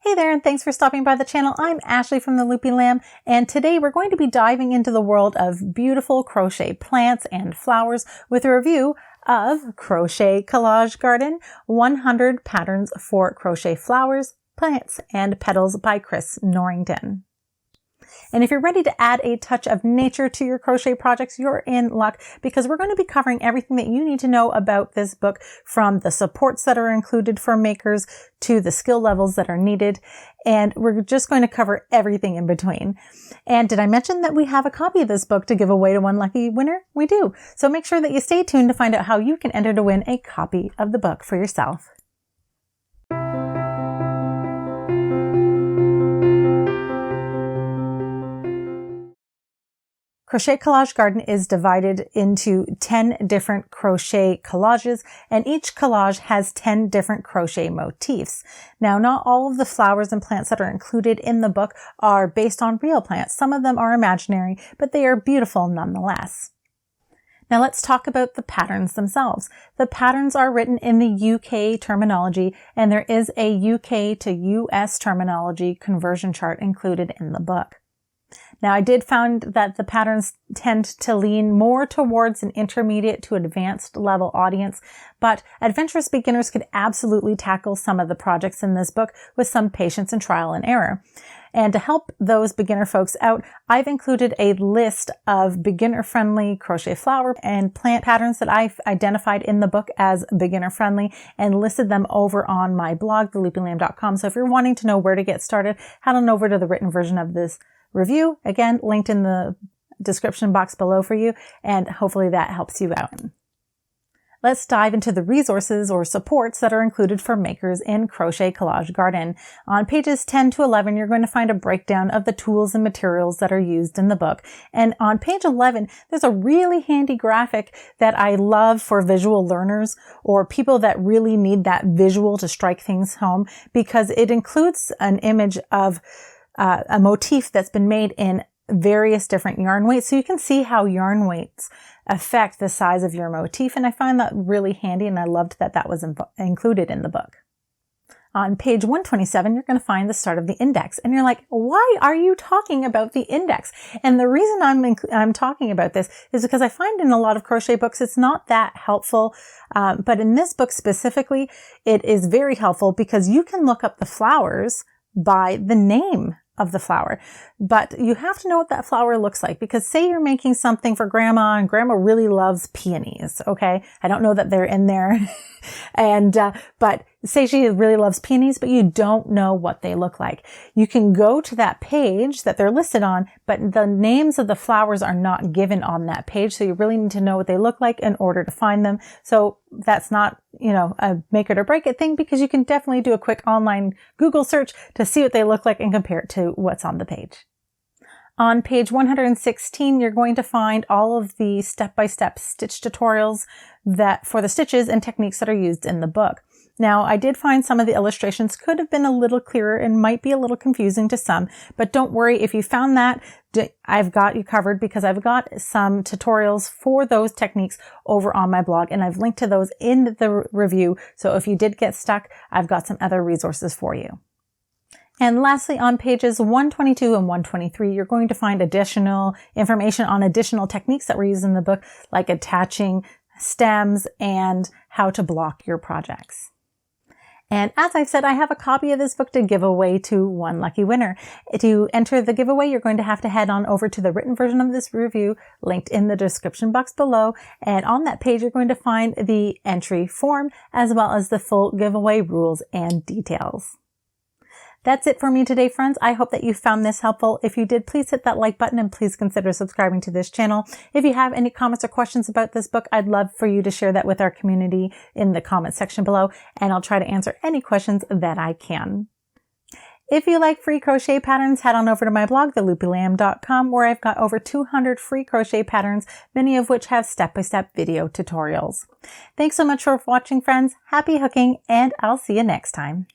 Hey there, and thanks for stopping by the channel. I'm Ashley from the Loopy Lamb, and today we're going to be diving into the world of beautiful crochet plants and flowers with a review of Crochet Collage Garden, 100 Patterns for Crochet Flowers, Plants, and Petals by Chris Norrington. And if you're ready to add a touch of nature to your crochet projects, you're in luck because we're going to be covering everything that you need to know about this book, from the supports that are included for makers to the skill levels that are needed. And we're just going to cover everything in between. And did I mention that we have a copy of this book to give away to one lucky winner? We do. So make sure that you stay tuned to find out how you can enter to win a copy of the book for yourself. Crochet Collage Garden is divided into 10 different crochet collages, and each collage has 10 different crochet motifs. Now, not all of the flowers and plants that are included in the book are based on real plants. Some of them are imaginary, but they are beautiful nonetheless. Now let's talk about the patterns themselves. The patterns are written in the UK terminology, and there is a UK to US terminology conversion chart included in the book. Now, I did find that the patterns tend to lean more towards an intermediate to advanced level audience, but adventurous beginners could absolutely tackle some of the projects in this book with some patience and trial and error. And to help those beginner folks out, I've included a list of beginner-friendly crochet flower and plant patterns that I've identified in the book as beginner-friendly and listed them over on my blog, theloopylamb.com. So if you're wanting to know where to get started, head on over to the written version of this review, again, linked in the description box below for you, and hopefully that helps you out. Let's dive into the resources or supports that are included for makers in Crochet Collage Garden. On pages 10 to 11, you're going to find a breakdown of the tools and materials that are used in the book. And on page 11, there's a really handy graphic that I love for visual learners or people that really need that visual to strike things home, because it includes an image of a motif that's been made in various different yarn weights. So you can see how yarn weights affect the size of your motif. And I find that really handy, and I loved that that was included in the book. On page 127, you're going to find the start of the index. And you're like, why are you talking about the index? And the reason I'm talking about this is because I find in a lot of crochet books, it's not that helpful. But in this book specifically, it is very helpful because you can look up the flowers by the name of the flower, but you have to know what that flower looks like, because say you're making something for grandma and grandma really loves peonies. Okay. I don't know that they're in there. But say she really loves peonies, but you don't know what they look like. You can go to that page that they're listed on, but the names of the flowers are not given on that page. So you really need to know what they look like in order to find them. So that's not, a make it or break it thing, because you can definitely do a quick online Google search to see what they look like and compare it to what's on the page. On page 116, you're going to find all of the step-by-step stitch tutorials for the stitches and techniques that are used in the book. Now, I did find some of the illustrations could have been a little clearer and might be a little confusing to some, but don't worry if you found that. I've got you covered, because I've got some tutorials for those techniques over on my blog, and I've linked to those in the review. So if you did get stuck, I've got some other resources for you. And lastly, on pages 122 and 123, you're going to find additional information on additional techniques that were used in the book, like attaching stems and how to block your projects. And as I've said, I have a copy of this book to give away to one lucky winner. To enter the giveaway, you're going to have to head on over to the written version of this review, linked in the description box below. And on that page, you're going to find the entry form, as well as the full giveaway rules and details. That's it for me today, friends. I hope that you found this helpful. If you did, please hit that like button and please consider subscribing to this channel. If you have any comments or questions about this book, I'd love for you to share that with our community in the comment section below, and I'll try to answer any questions that I can. If you like free crochet patterns, head on over to my blog, theloopylamb.com, where I've got over 200 free crochet patterns, many of which have step-by-step video tutorials. Thanks so much for watching, friends. Happy hooking, and I'll see you next time.